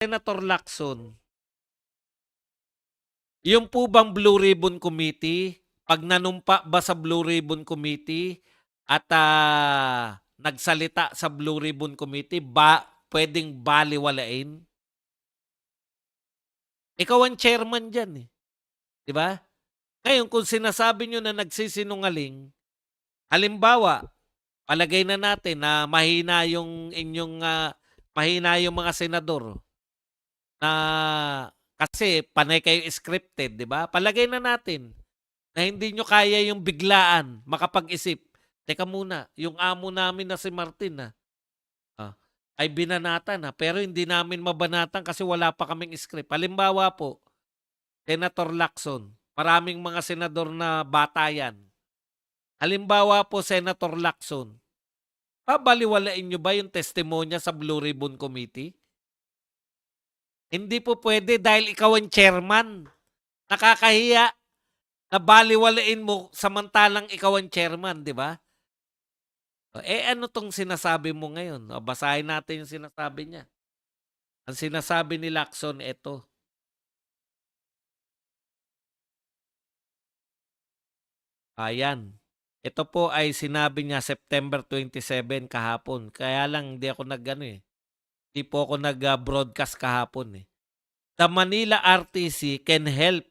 Senator Lacson, yung po bang Blue Ribbon Committee, pag nanumpa ba sa Blue Ribbon Committee at nagsalita sa Blue Ribbon Committee, pwedeng baliwalain? Ikaw ang chairman dyan eh. Di ba? Ngayon, kung sinasabi nyo na nagsisinungaling, halimbawa, palagay na natin na mahina yung inyong mahina yung mga senador na kasi panay kayo scripted, di ba? Palagay na natin na hindi nyo kaya yung biglaan, makapag-isip. Teka muna, yung amo namin na si Martin ay binanatan pero hindi namin mabanatan kasi wala pa kaming script. Halimbawa po, Senator Lacson, maraming mga senador na bata yan. Halimbawa po, Senator Lacson, babaliwalain nyo ba yung testimonya sa Blue Ribbon Committee? Hindi po pwede dahil ikaw ang chairman. Nakakahiya na baliwalain mo samantalang ikaw ang chairman, di ba? Ano tong sinasabi mo ngayon? Basahin natin yung sinasabi niya. Ang sinasabi ni Lacson, ito. Ayan. Ito po ay sinabi niya September 27 kahapon. Kaya lang hindi ako Hindi po ako nag-broadcast kahapon eh. The Manila RTC can help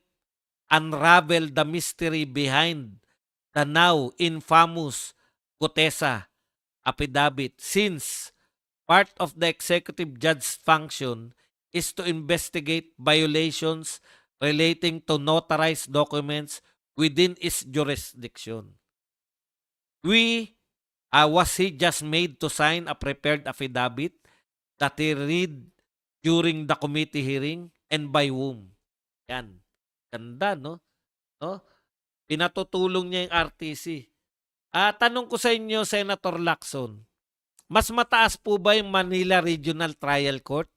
unravel the mystery behind the now infamous Gutesa affidavit since part of the executive judge's function is to investigate violations relating to notarized documents within its jurisdiction. Was he just made to sign a prepared affidavit that he read during the committee hearing and by whom? Yan. Ganda, no? Pinatutulong niya yung RTC. Tanong ko sa inyo, Senator Lacson, mas mataas po ba yung Manila Regional Trial Court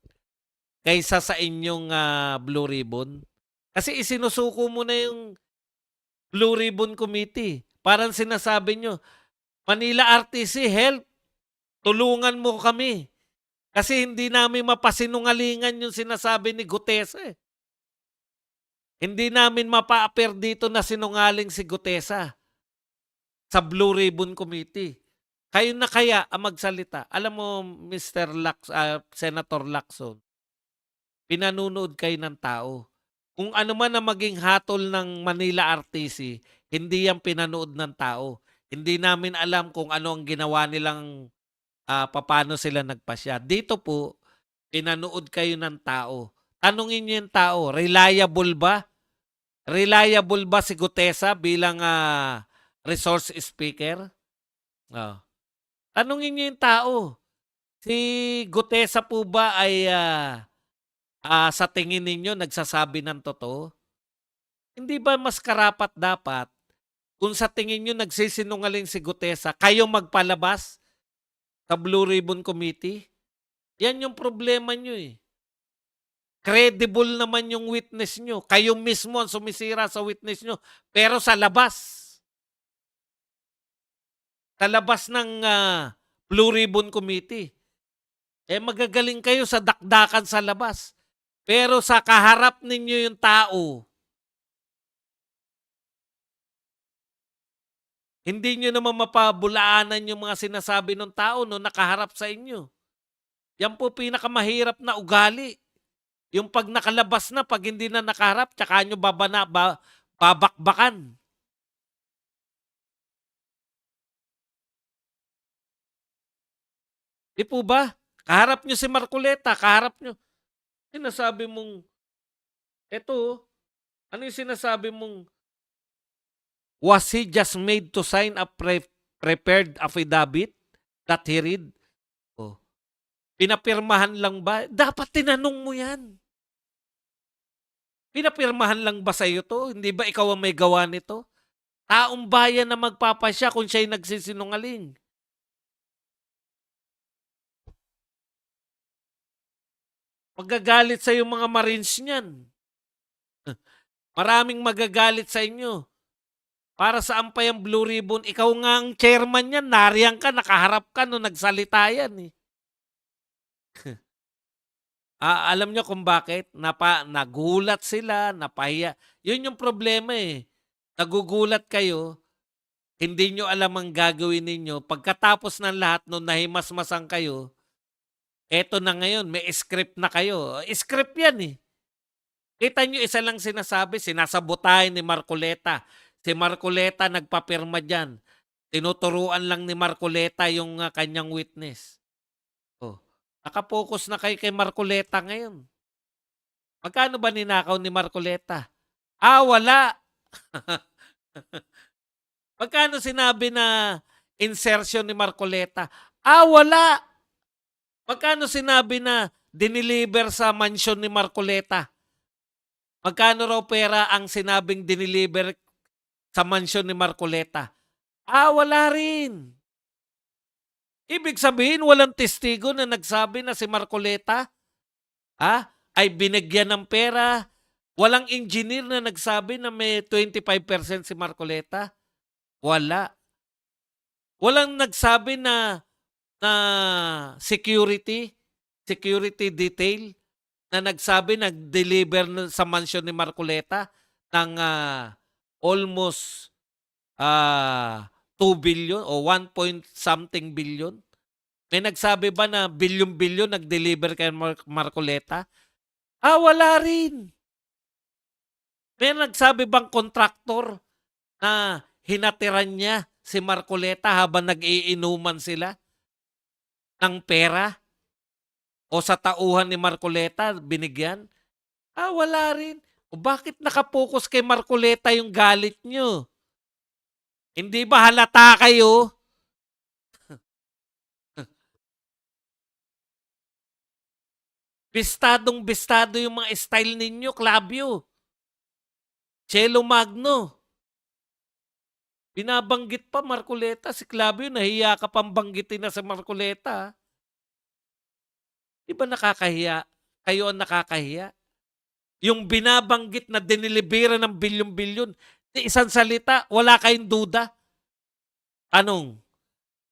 kaysa sa inyong Blue Ribbon? Kasi isinusuko mo na yung Blue Ribbon Committee. Parang sinasabi nyo, Manila RTC, help! Tulungan mo kami. Kasi hindi namin mapasinungalingan yung sinasabi ni Gutesa eh. Hindi namin mapa-appear dito na sinungaling si Gutesa sa Blue Ribbon Committee. Kayo na kaya ang magsalita. Alam mo, Senator Lacson, pinanunood kayo ng tao. Kung ano man ang maging hatol ng Manila RTC, hindi yan pinanood ng tao. Hindi namin alam kung ano ang ginawa nilang paano sila nagpasya. Dito po, pinanood kayo ng tao. Tanungin niyo yung tao, reliable ba? Reliable ba si Gutesa bilang resource speaker? Tanungin niyo yung tao. Si Gutesa po ba ay sa tingin ninyo nagsasabi ng totoo? Hindi ba mas karapat dapat kung sa tingin niyo nagsisinungaling si Gutesa, kayo magpalabas sa Blue Ribbon Committee? Yan yung problema niyo eh. Credible naman yung witness nyo. Kayo mismo ang sumisira sa witness nyo. Pero sa labas. Sa labas ng Blue Ribbon Committee. Magagaling kayo sa dakdakan sa labas. Pero sa kaharap ninyo yung tao, hindi nyo naman mapabulaanan yung mga sinasabi ng tao no nakaharap sa inyo. Yan po pinakamahirap na ugali. Yung pag nakalabas na, pag hindi na nakaharap, tsaka nyo babakbakan. Di po ba? Kaharap nyo si Marcoleta, kaharap nyo. Sinasabi mong, eto, ano yung sinasabi mong, was he just made to sign a prepared affidavit that he read? Pinapirmahan lang ba? Dapat tinanong mo yan. Pinapirmahan lang ba sa'yo to? Hindi ba ikaw ang may gawa nito? Taong bayan na magpapasya kung siya'y nagsisinungaling. Magagalit sa yung mga Marines niyan. Maraming magagalit sa inyo. Para saan pa yung Blue Ribbon? Ikaw nga ang chairman niyan. Nariyan ka, nakaharap ka nung nagsalita yan eh. Alam niyo kung bakit? Nagulat sila, napahiya. 'Yun yung problema, eh. Nagugulat kayo, hindi niyo alam ang gagawin ninyo. Pagkatapos ng lahat nung nahimasmasan kayo, eto na ngayon may script na kayo. Script 'yan, eh. Kita niyo isa lang sinasabi, sinasabotahe ni Marcoleta. Si Marcoleta nagpapirma diyan. Tinuturuan lang ni Marcoleta yung, kanyang witness. Oh, naka-focus na kayo kay Marcoleta ngayon. Magkano ba ninakaw ni Marcoleta? Wala. Magkano sinabi na insertion ni Marcoleta? Wala. Magkano sinabi na dineliver sa mansyon ni Marcoleta? Magkano raw pera ang sinabing dineliver sa mansyon ni Marcoleta? Wala rin. Ibig sabihin walang testigo na nagsabi na si Marcoleta, ay binigyan ng pera. Walang engineer na nagsabi na may 25% si Marcoleta. Wala. Walang nagsabi na security detail na nagsabi nag-deliver sa mansion ni Marcoleta ng almost 2 billion o 1 point something billion. May nagsabi ba na bilyon-bilyon nag-deliver kay Marcoleta? Wala rin. May nagsabi bang kontraktor na hinatiran niya si Marcoleta habang nag-iinuman sila ng pera? O sa tauhan ni Marcoleta binigyan? Wala rin. O bakit nakapokus kay Marcoleta yung galit nyo? Hindi ba halata kayo? Bistadong-bistado yung mga style ninyo, Clavio. Chelo Magno. Binabanggit pa Marcoleta. Si Clavio, nahiya ka pang banggitin na sa Marcoleta. Di ba nakakahiya? Kayo ang nakakahiya. Yung binabanggit na dinilibera ng bilyon-bilyon, isang salita, wala kayong duda. Anong,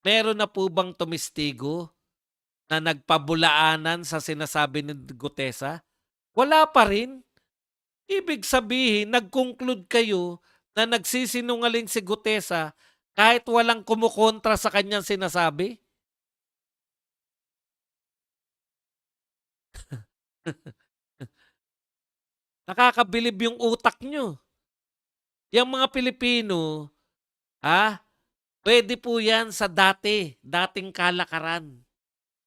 meron na po bang tumistigo na nagpabulaanan sa sinasabi ni Gutesa? Wala pa rin. Ibig sabihin, nag-conclude kayo na nagsisinungaling si Gutesa kahit walang kumukontra sa kanyang sinasabi? Nakakabilib yung utak nyo. Yang mga Pilipino, pwede po yan sa dating kalakaran.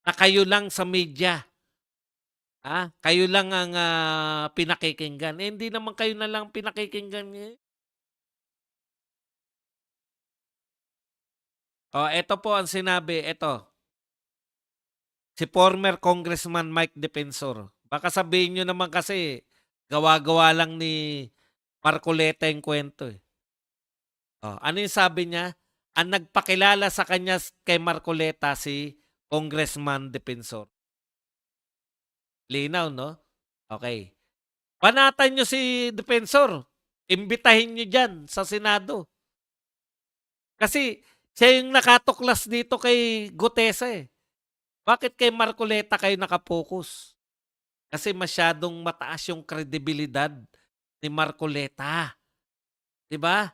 Na kayo lang sa media. Kayo lang ang pinakikinggan. Hindi naman kayo na lang pinakikinggan. Ito po ang sinabi. Ito. Si former Congressman Mike Defensor. Baka sabihin nyo naman kasi gawa-gawa lang ni Marcoleta yung kwento. Ano yung sabi niya? Ang nagpakilala sa kanya kay Marcoleta si Congressman Defensor. Linaw, no? Okay. Panatan nyo si Defensor. Imbitahin nyo dyan sa Senado. Kasi siya yung nakatuklas dito kay Gutesa eh. Bakit kay Marcoleta kayo nakapokus? Kasi masyadong mataas yung kredibilidad ni Marcoleta. 'Di ba?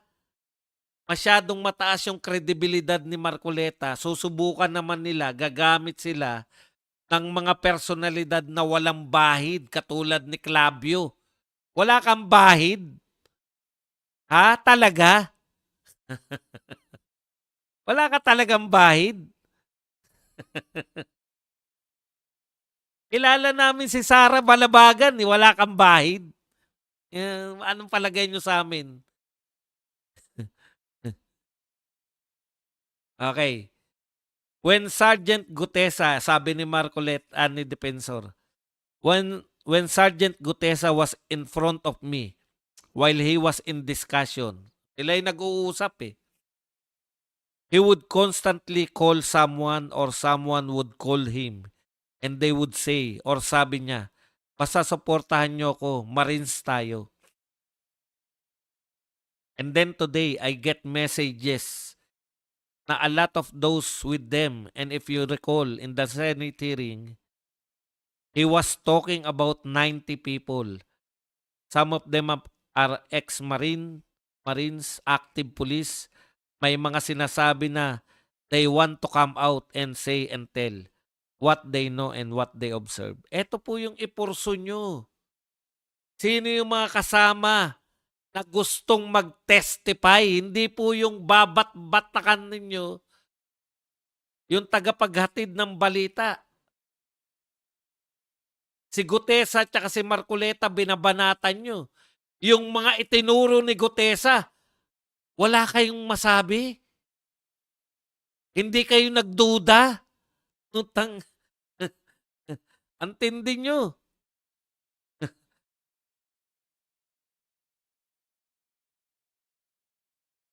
Masyadong mataas yung kredibilidad ni Marcoleta. Susubukan naman nila, gagamit sila ng mga personalidad na walang bahid katulad ni Clavio. Wala kang bahid? Talaga? Wala ka talagang bahid? Kilala namin si Sara Balabagan, wala kang bahid. Anong palagay nyo sa amin? Okay. When Sergeant Gutesa, sabi ni Marcoleta ni Defensor, when Sergeant Gutesa was in front of me while he was in discussion, sila ay nag-uusap eh. He would constantly call someone or someone would call him and they would say or sabi niya, basta supportahan nyo ako, Marines tayo. And then today, I get messages na a lot of those with them, and if you recall in the Senate hearing, He was talking about 90 people. Some of them are Marines, active police. May mga sinasabi na they want to come out and say and tell what they know and what they observe. Ito po yung ipurso nyo. Sino yung mga kasama na gustong mag-testify? Hindi po yung babat-batakan ninyo, yung tagapaghatid ng balita. Si Gutesa at si Marcoleta binabanatan nyo. Yung mga itinuro ni Gutesa, wala kayong masabi. Hindi kayo nagduda. Utang. Ang tindi nyo.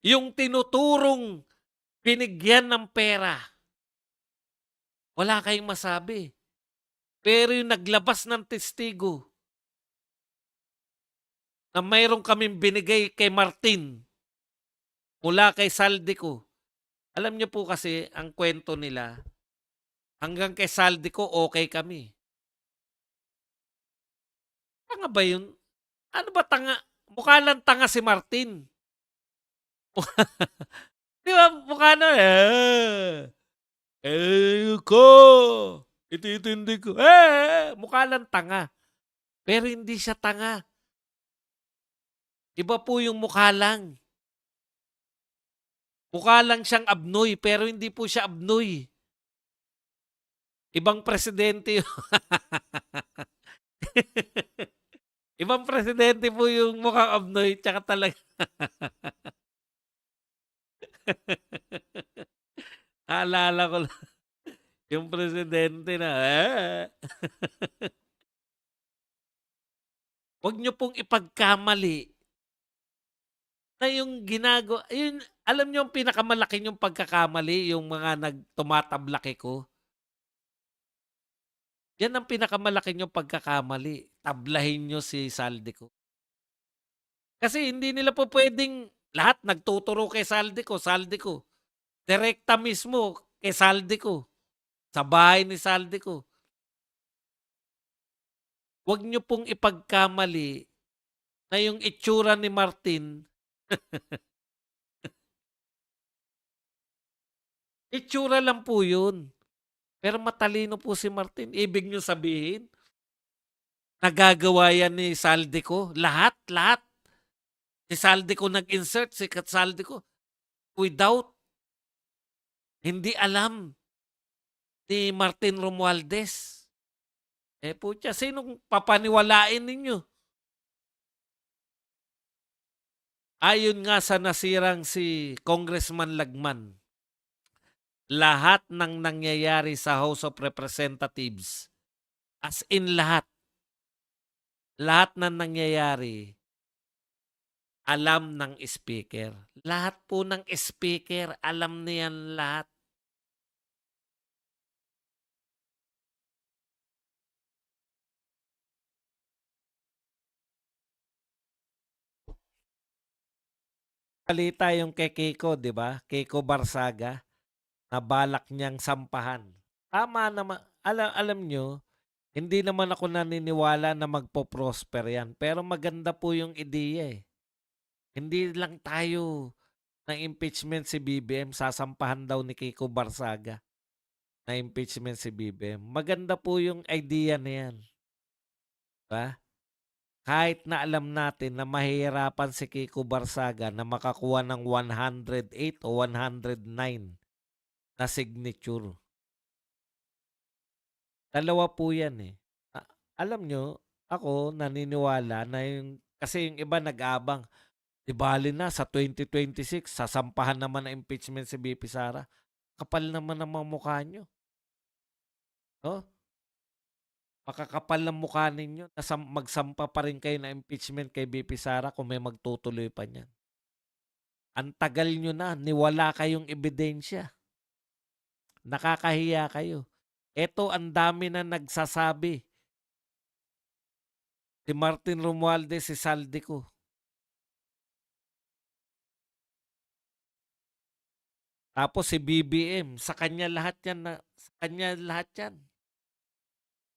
Yung tinuturong binigyan ng pera, wala kayong masabi. Pero yung naglabas ng testigo na mayroon kaming binigay kay Martin mula kay Saldico. Alam niyo po kasi ang kwento nila, hanggang kay Saldico okay kami. Tanga ba yun? Ano ba tanga? Mukha lang tanga si Martin. Di ba? Mukha na, ko, ititindi ko. Mukha lang tanga. Pero hindi siya tanga. Iba po yung mukha lang. Mukha lang siyang abnoy, pero hindi po siya abnoy. Ibang presidente yun. Ibang presidente po yung mukhang abnoy, tsaka talaga. Naalala ko lang, yung presidente na, Huwag niyo pong ipagkamali na yung ginagawa, yun, alam niyo yung pinakamalaki yung pagkakamali, yung mga nagtumatablaki ko. Yan ang pinakamalaki yung pagkakamali. Tablahin niyo si Saldico. Kasi hindi nila po pwedeng lahat nagtuturo kay Saldico. Direkta mismo kay Saldico. Sa bahay ni Saldico. Huwag niyo pong ipagkamali na yung itsura ni Martin, itsura lang po yun. Pero matalino po si Martin. Ibig niyo sabihin, nagagawa yan ni Saldico. Lahat. Si Saldico nag-insert, si Saldico. Without, hindi alam ni Martin Romualdez. Putya, sinong papaniwalain ninyo? Ayon nga sa nasirang si Congressman Lagman, lahat ng nangyayari sa House of Representatives, as in lahat ng nangyayari, alam ng speaker. Lahat po ng speaker, alam niyan lahat. Balita yung kay Kiko, di ba? Kiko Barsaga, na balak niyang sampahan. Tama naman. Alam nyo, hindi naman ako naniniwala na magpo-prosper yan. Pero maganda po yung ideya eh. Hindi lang tayo ng impeachment si BBM, sasampahan daw ni Kiko Barsaga na impeachment si BBM. Maganda po yung idea na yan. Diba? Kahit na alam natin na mahihirapan si Kiko Barsaga na makakuha ng 108 o 109 na signature. Dalawa po yan eh. Alam nyo, ako naniniwala na yung, kasi yung iba nag-abang, di bali na sa 2026, sasampahan naman ng impeachment si BP Sara. Kapal naman ang mga mukha nyo. No? Makakapal ng mukha ninyo na magsampa pa rin kayo na impeachment kay BP Sara kung may magtutuloy pa niyan. Ang tagal nyo na, niwala kayong ebidensya. Nakakahiya kayo. Ito ang dami na nagsasabi. Si Martin Romualdez, si Saldico. Tapos si BBM, sa kanya lahat yan.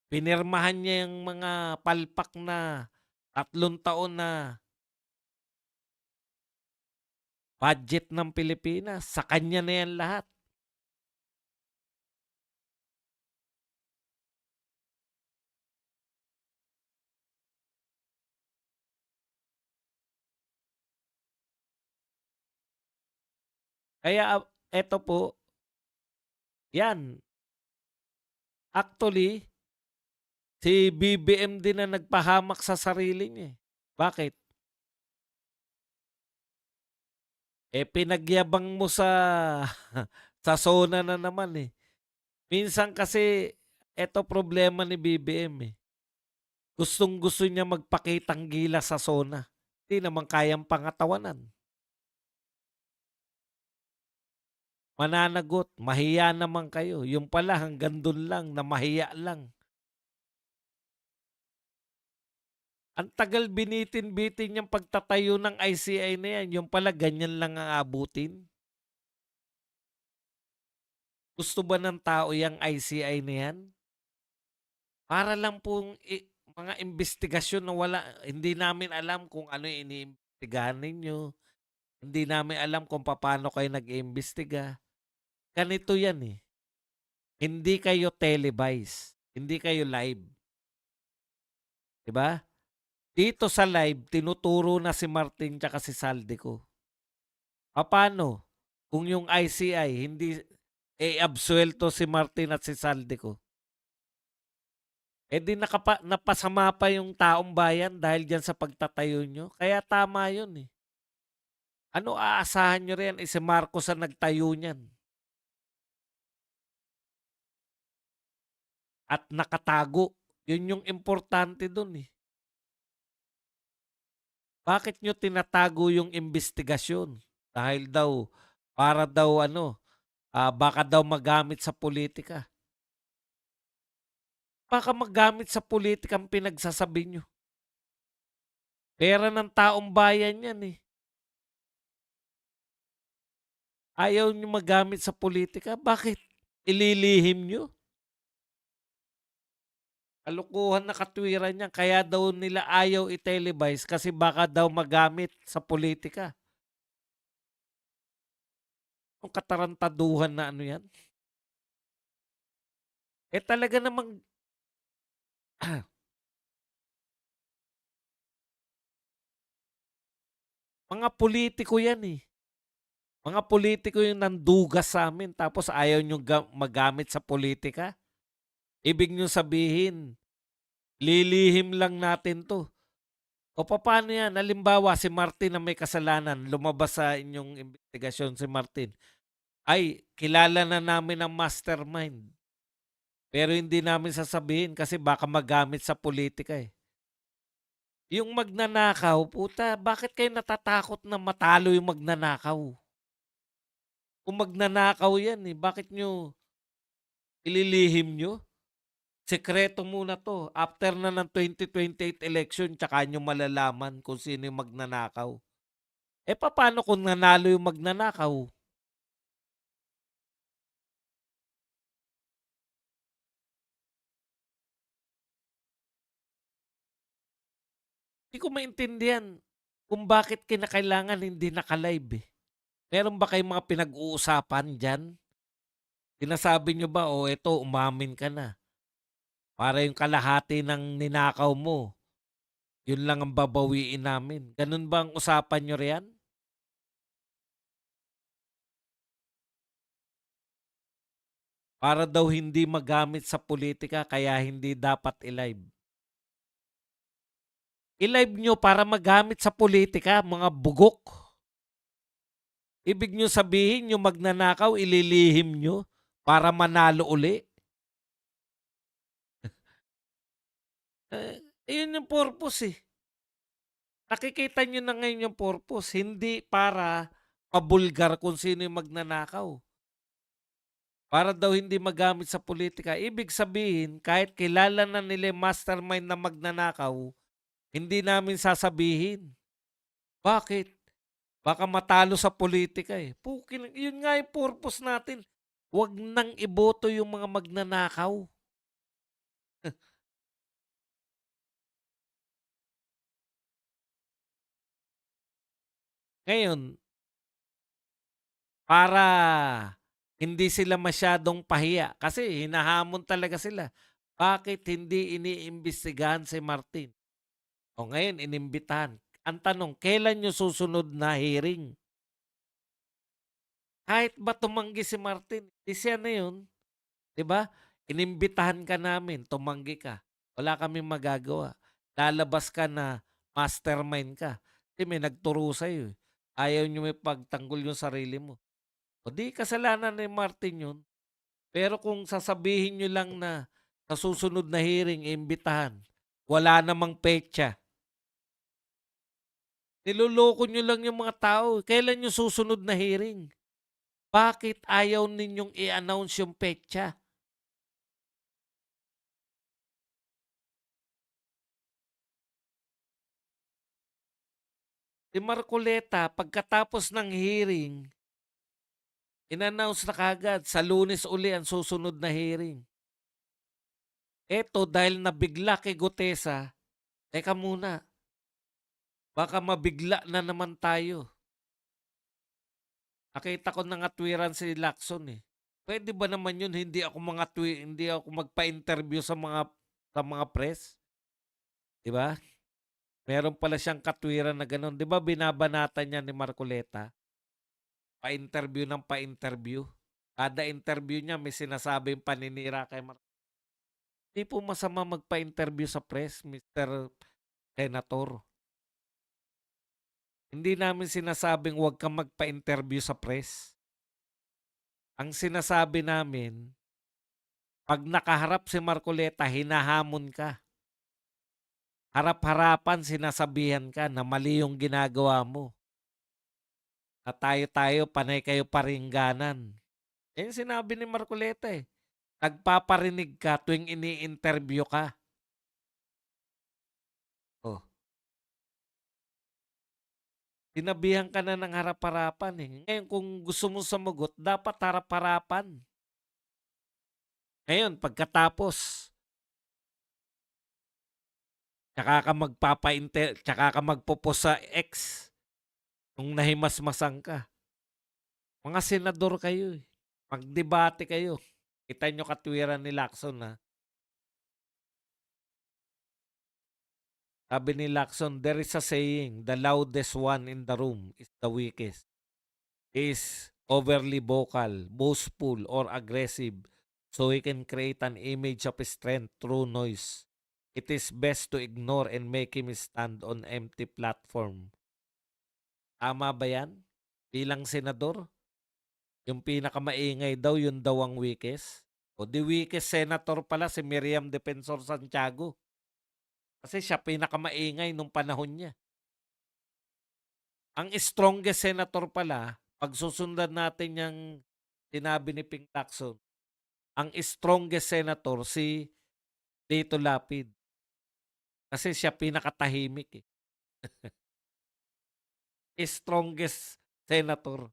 Pinirmahan niya yung mga palpak na 3 taon na budget ng Pilipinas. Sa kanya na yan lahat. Kaya eto po, yan. Actually, si BBM din na nagpahamak sa sarili niya. Bakit? Pinagyabang mo sa sa SONA na naman eh. Minsan kasi eto problema ni BBM eh. Gustong-gusto niya magpakitang gilas sa SONA. Hindi naman kayang pangatawanan. Mananagot, mahiya naman kayo. Yung pala hanggang dun lang na mahiya lang. Ang tagal binitin-bitin yung pagtatayo ng ICI na yan. Yung pala ganyan lang ang abutin. Gusto ba ng tao yung ICI na yan? Para lang pong mga investigasyon na hindi namin alam kung ano yung iniimbestigahan ninyo. Hindi namin alam kung paano kayo nag-iimbestiga. Ganito yan eh. Hindi kayo televise. Hindi kayo live. Diba? Dito sa live, tinuturo na si Martin tsaka si Saldico. Paano? Kung yung ICI, hindi absuelto si Martin at si Saldico. Di napasama pa yung taong bayan dahil dyan sa pagtatayo nyo. Kaya tama yun eh. Ano aasahan nyo rin? Si Marcos ang nagtayo niyan. At nakatago. Yun yung importante dun eh. Bakit nyo tinatago yung investigasyon? Dahil daw, para daw baka daw magamit sa politika. Baka magamit sa politika ang pinagsasabi nyo. Pera ng taong bayan yan eh. Ayaw nyo magamit sa politika. Bakit? Ililihim nyo? Kalukuhan na katwiran niyan. Kaya daw nila ayaw i-televise kasi baka daw magamit sa politika. Ang katarantaduhan na ano yan. Talaga namang mga politiko yan eh. Mga politiko yung nandugas sa amin tapos ayaw nyo magamit sa politika. Ibig nyo sabihin, lilihim lang natin to. O paano yan? Halimbawa, si Martin na may kasalanan, lumabas sa inyong investigasyon si Martin. Ay, kilala na namin ang mastermind. Pero hindi namin sasabihin kasi baka magamit sa politika eh. Yung magnanakaw, puta, bakit kayo natatakot na matalo yung magnanakaw? Kung magnanakaw yan eh, bakit nyo ililihim nyo? Sekreto muna to. After na ng 2028 election, tsaka nyo malalaman kung sino yung magnanakaw. Paano kung nanalo yung magnanakaw? Hindi ko maintindihan kung bakit kinakailangan hindi naka-live eh. Meron ba kayong mga pinag-uusapan dyan? Sinasabi nyo ba, eto, umamin ka na. Para yung kalahati ng ninakaw mo, yun lang ang babawiin namin. Ganun ba ang usapan nyo riyan? Para daw hindi magamit sa politika kaya hindi dapat i-live. I-live nyo para magamit sa politika, mga bugok. Ibig nyo sabihin yung magnanakaw, ililihim nyo para manalo uli. Yun yung purpose eh. Nakikita nyo na ngayon yung purpose. Hindi para pabulgar kung sino yung magnanakaw. Para daw hindi magamit sa politika. Ibig sabihin, kahit kilala na nila mastermind na magnanakaw, hindi namin sasabihin. Bakit? Baka matalo sa politika eh. Yun nga yung purpose natin. Huwag nang iboto yung mga magnanakaw. Ngayon, para hindi sila masyadong pahiya kasi hinahamon talaga sila. Bakit hindi iniimbestigahan si Martin? O ngayon inimbitahan. Ang tanong, kailan yung susunod na hearing? Kahit ba tumanggi si Martin, di siya na yun, 'di ba? Inimbitahan ka namin, tumanggi ka. Wala kaming magagawa. Lalabas ka na mastermind ka. Kasi may nagturo sa'yo, eh. Ayaw niyo may pagtanggol yung sarili mo. O di kasalanan ni Martin yun. Pero kung sasabihin niyo lang na sa susunod na hearing, imbitahan, wala namang petsa. Niloloko niyo lang yung mga tao. Kailan yung susunod na hearing? Bakit ayaw ninyong i-announce yung petsa? Si Marcoleta, pagkatapos ng hearing, in-announce na kagad sa Lunes uli ang susunod na hearing. Eto dahil nabigla kay Gutesa, teka muna, baka mabigla na naman tayo. Nakita ko ng atwiran si Lacson eh. Pwede ba naman yun hindi ako magpa-interview sa mga press, 'di ba? Meron pala siyang katwiran na gano'n. 'Di ba binabanatan niya ni Marcoleta? Pa-interview ng pa-interview. Kada interview niya may sinasabing paninira kay Marcoleta. Hindi po masama magpa-interview sa press, Mr. Senator. Hindi namin sinasabing huwag kang magpa-interview sa press. Ang sinasabi namin, pag nakaharap si Marcoleta, hinahamon ka. Harap-harapan sinasabihan ka na mali yung ginagawa mo. Na tayo-tayo, panay kayo paringganan. Yan sinabi ni Marcoleta eh. Nagpaparinig ka tuwing ini-interview ka. Oh, sinabihan ka na ng harap-harapan eh. Ngayon kung gusto mo sumagot, dapat harap-harapan. Ngayon, pagkatapos, tsaka ka magpo-post sa X kung nahimasmasan ka. Mga senador kayo eh. Magdebate kayo. Kita nyo katwiran ni Lacson ha. Sabi ni Lacson, there is a saying, the loudest one in the room is the weakest. Is overly vocal, boastful, or aggressive so he can create an image of strength through noise. It is best to ignore and make him stand on empty platform. Tama ba yan? Bilang senador, yung pinakamaingay daw, yun daw ang weakest. O the weakest senator pala si Miriam Defensor Santiago. Kasi siya pinakamaingay nung panahon niya. Ang strongest senator pala, pag susundan natin yung sinabi ni Ping Lacson, ang strongest senator si Lito Lapid. Kasi siya pinakatahimik eh. Strongest senator.